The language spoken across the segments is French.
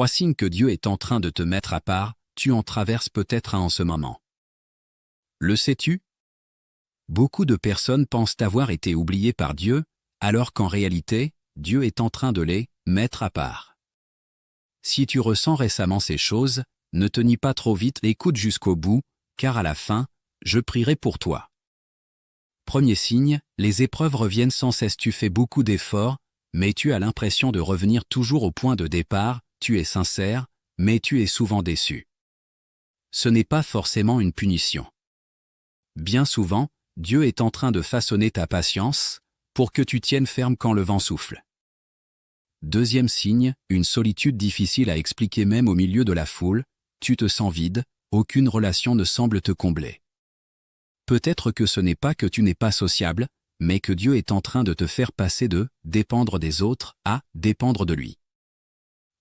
3 signes que Dieu est en train de te mettre à part, tu en traverses peut-être un en ce moment. Le sais-tu? Beaucoup de personnes pensent avoir été oubliées par Dieu, alors qu'en réalité, Dieu est en train de les mettre à part. Si tu ressens récemment ces choses, ne te nie pas trop vite, écoute jusqu'au bout, car à la fin, je prierai pour toi. Premier signe, les épreuves reviennent sans cesse. Tu fais beaucoup d'efforts, mais tu as l'impression de revenir toujours au point de départ, tu es sincère, mais tu es souvent déçu. Ce n'est pas forcément une punition. Bien souvent, Dieu est en train de façonner ta patience, pour que tu tiennes ferme quand le vent souffle. Deuxième signe, une solitude difficile à expliquer même au milieu de la foule, tu te sens vide, aucune relation ne semble te combler. Peut-être que ce n'est pas que tu n'es pas sociable, mais que Dieu est en train de te faire passer de dépendre des autres à dépendre de lui.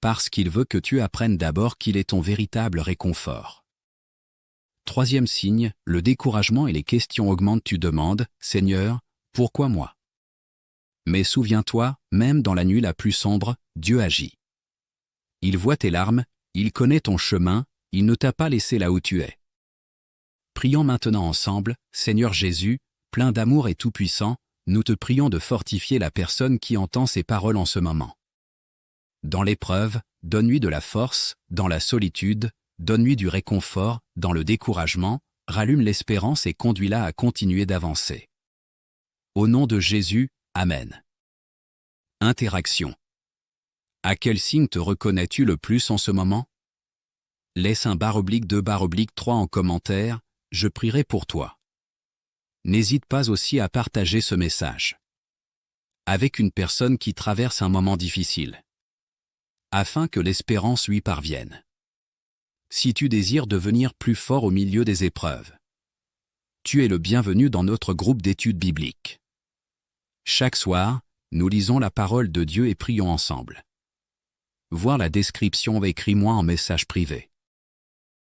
Parce qu'il veut que tu apprennes d'abord qu'il est ton véritable réconfort. Troisième signe, le découragement et les questions augmentent. Tu demandes, Seigneur, pourquoi moi? Mais souviens-toi, même dans la nuit la plus sombre, Dieu agit. Il voit tes larmes, il connaît ton chemin, il ne t'a pas laissé là où tu es. Prions maintenant ensemble, Seigneur Jésus, plein d'amour et tout-puissant, nous te prions de fortifier la personne qui entend ces paroles en ce moment. Dans l'épreuve, donne-lui de la force, dans la solitude, donne-lui du réconfort, dans le découragement, rallume l'espérance et conduis-la à continuer d'avancer. Au nom de Jésus, Amen. Interaction. À quel signe te reconnais-tu le plus en ce moment? Laisse un /2/3 en commentaire, je prierai pour toi. N'hésite pas aussi à partager ce message avec une personne qui traverse un moment difficile, afin que l'espérance lui parvienne. Si tu désires devenir plus fort au milieu des épreuves, tu es le bienvenu dans notre groupe d'études bibliques. Chaque soir, nous lisons la parole de Dieu et prions ensemble. Voir la description, écris-moi en message privé.